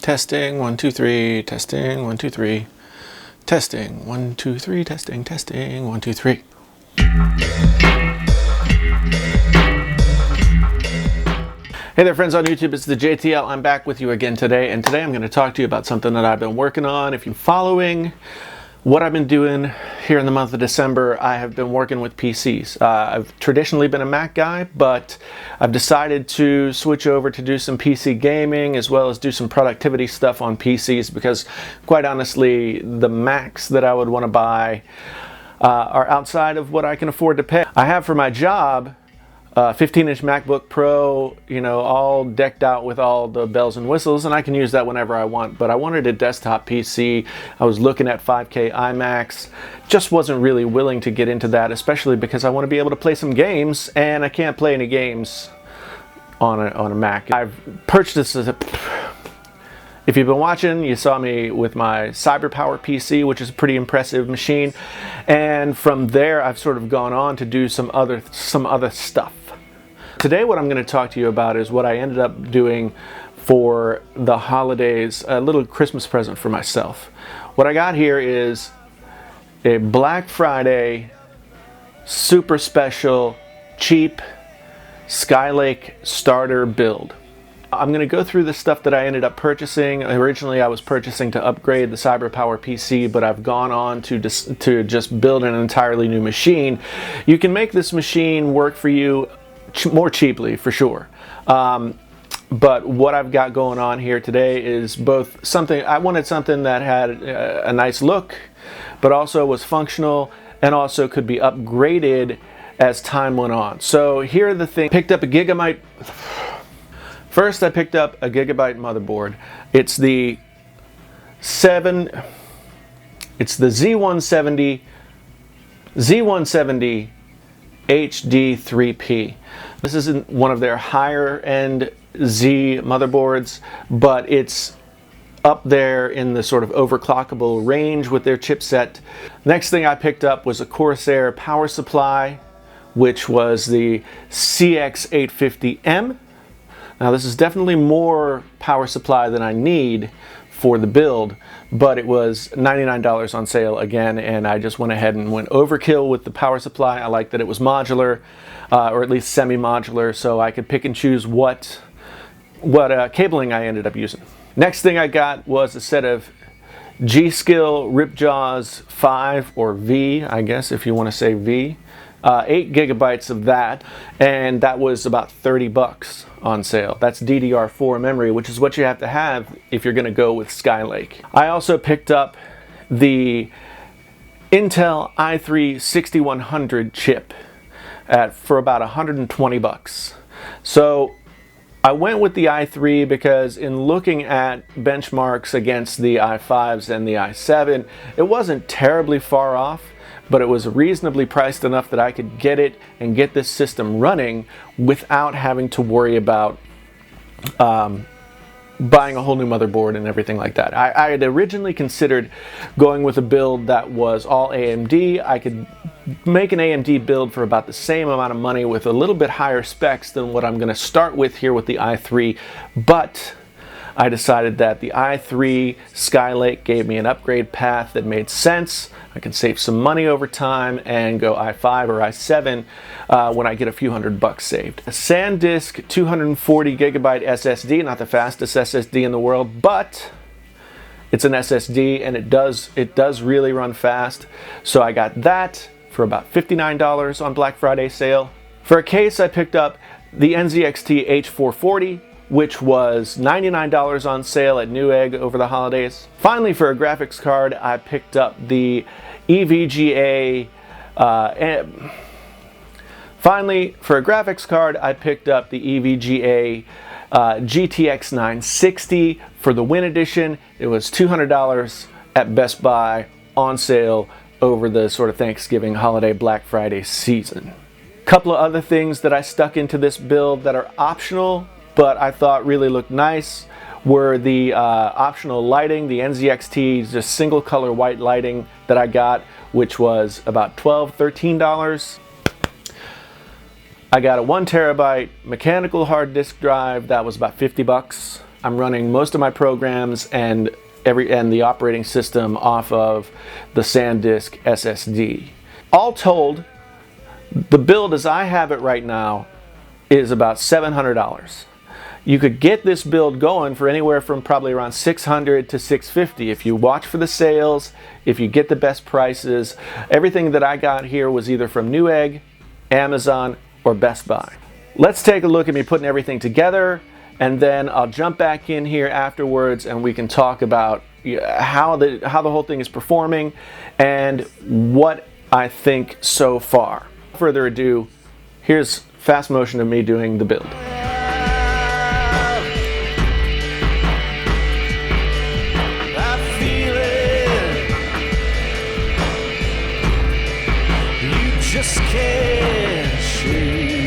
Testing, 1, 2, 3, testing, 1, 2, 3. Testing, 1, 2, 3, testing, testing, 1, 2, 3. Hey there friends on YouTube, it's the JTL. I'm back with you again today, and today I'm going to talk to you about something that I've been working on. If you're following what I've been doing here in the month of December, I have been working with PCs. I've traditionally been a Mac guy, but I've decided to switch over to do some PC gaming as well as do some productivity stuff on PCs because, quite honestly, the Macs that I would want to buy are outside of what I can afford to pay. I have for my job 15-inch MacBook Pro, you know, all decked out with all the bells and whistles, and I can use that whenever I want. But I wanted a desktop PC. I was looking at 5K iMacs. Just wasn't really willing to get into that, especially because I want to be able to play some games, and I can't play any games on a Mac. I've purchased this as a... If you've been watching, you saw me with my CyberPower PC, which is a pretty impressive machine. And from there, I've sort of gone on to do some other stuff. Today, what I'm going to talk to you about is what I ended up doing for the holidays, a little Christmas present for myself. What I got here is a Black Friday, super special, cheap Skylake starter build. I'm going to go through the stuff that I ended up purchasing. Originally, I was purchasing to upgrade the CyberPower PC, but I've gone on to just build an entirely new machine. You can make this machine work for you more cheaply, for sure. But what I've got going on here today is both something, I wanted something that had a nice look, but also was functional and also could be upgraded as time went on. So here are the things. Picked up a Gigabyte. First, I picked up a Gigabyte motherboard. It's the Z170 HD3P. This isn't one of their higher end Z motherboards, but it's up there in the sort of overclockable range with their chipset. Next thing I picked up was a Corsair power supply, which was the CX850M. Now this is definitely more power supply than I need for the build, but it was $99 on sale again, and I just went ahead and went overkill with the power supply. I liked that it was modular, or at least semi-modular, so I could pick and choose what cabling I ended up using. Next thing I got was a set of Gskill ripjaws 5, or V, I guess if you want to say V. 8 gigabytes of that, and that was about 30 bucks on sale. That's DDR4 memory, which is what you have to have if you're going to go with Skylake. I also picked up the Intel i3 6100 chip for about 120 bucks. So I went with the i3 because in looking at benchmarks against the i5s and the i7, it wasn't terribly far off, but it was reasonably priced enough that I could get it and get this system running without having to worry about buying a whole new motherboard and everything like that. I had originally considered going with a build that was all AMD. I could make an AMD build for about the same amount of money with a little bit higher specs than what I'm going to start with here with the i3, but I decided that the i3 Skylake gave me an upgrade path that made sense. I can save some money over time and go i5 or i7 when I get a few $100 bucks saved. A SanDisk 240 gigabyte SSD, not the fastest SSD in the world, but it's an SSD and it does really run fast. So I got that for about $59 on Black Friday sale. For a case, I picked up the NZXT H440, which was $99 on sale at Newegg over the holidays. Finally, for a graphics card, I picked up the EVGA. GTX 960 for the Win Edition. It was $200 at Best Buy on sale over the sort of Thanksgiving holiday Black Friday season. Couple of other things that I stuck into this build that are optional, but I thought really looked nice, were the optional lighting, the NZXT just single color white lighting that I got, which was about $12, $13. I got a 1 terabyte mechanical hard disk drive that was about 50 bucks. I'm running most of my programs and the operating system off of the SanDisk SSD. All told, the build as I have it right now is about $700. You could get this build going for anywhere from probably around $600 to $650 if you watch for the sales, if you get the best prices. Everything that I got here was either from Newegg, Amazon, or Best Buy. Let's take a look at me putting everything together, and then I'll jump back in here afterwards and we can talk about how the whole thing is performing and what I think so far. Without further ado, here's fast motion of me doing the build. Just can't shake.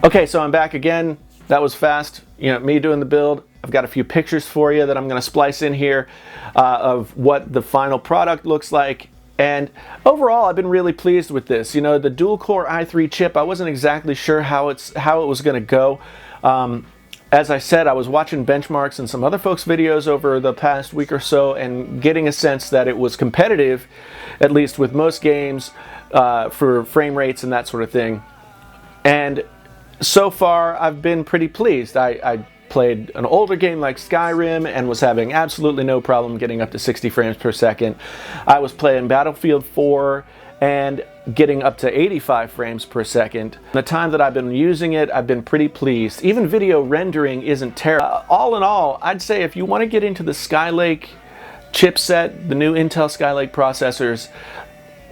Okay, so I'm back again. That was fast, me doing the build. I've got a few pictures for you that I'm going to splice in here of what the final product looks like. And overall, I've been really pleased with this. The dual-core i3 chip, I wasn't exactly sure how it was going to go. As I said, I was watching benchmarks and some other folks' videos over the past week or so and getting a sense that it was competitive, at least with most games, for frame rates and that sort of thing. And so far, I've been pretty pleased. I played an older game like Skyrim and was having absolutely no problem getting up to 60 frames per second. I was playing Battlefield 4 and getting up to 85 frames per second. The time that I've been using it, I've been pretty pleased. Even video rendering isn't terrible. All in all, I'd say if you want to get into the Skylake chipset, the new Intel Skylake processors,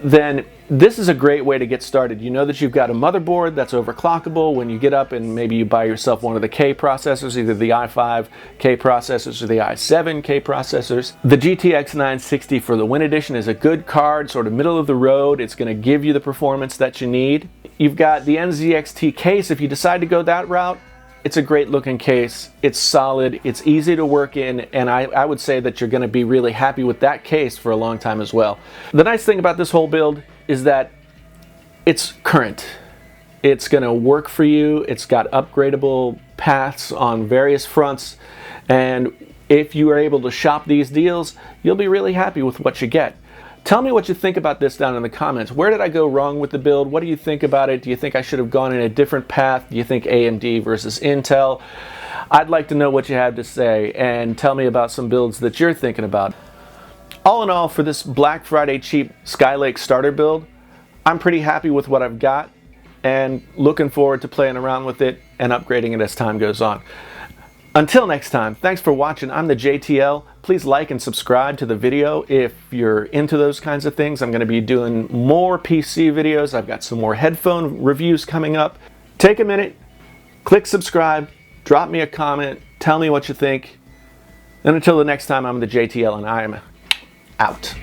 then this is a great way to get started. You know that you've got a motherboard that's overclockable when you get up and maybe you buy yourself one of the K processors, either the i5 K processors or the i7 K processors. The GTX 960 for the Win Edition is a good card, sort of middle of the road. It's going to give you the performance that you need. You've got the NZXT case if you decide to go that route. It's a great looking case. It's solid. It's easy to work in, and I would say that you're going to be really happy with that case for a long time as well. The nice thing about this whole build is that it's current. It's going to work for you. It's got upgradable paths on various fronts, and if you are able to shop these deals, you'll be really happy with what you get. Tell me what you think about this down in the comments. Where did I go wrong with the build? What do you think about it? Do you think I should have gone in a different path? Do you think AMD versus Intel? I'd like to know what you have to say, and tell me about some builds that you're thinking about. All in all, for this Black Friday cheap Skylake starter build, I'm pretty happy with what I've got and looking forward to playing around with it and upgrading it as time goes on. Until next time, thanks for watching. I'm the JTL. Please like and subscribe to the video if you're into those kinds of things. I'm going to be doing more PC videos. I've got some more headphone reviews coming up. Take a minute, click subscribe, drop me a comment, tell me what you think. And until the next time, I'm the JTL and I'm out.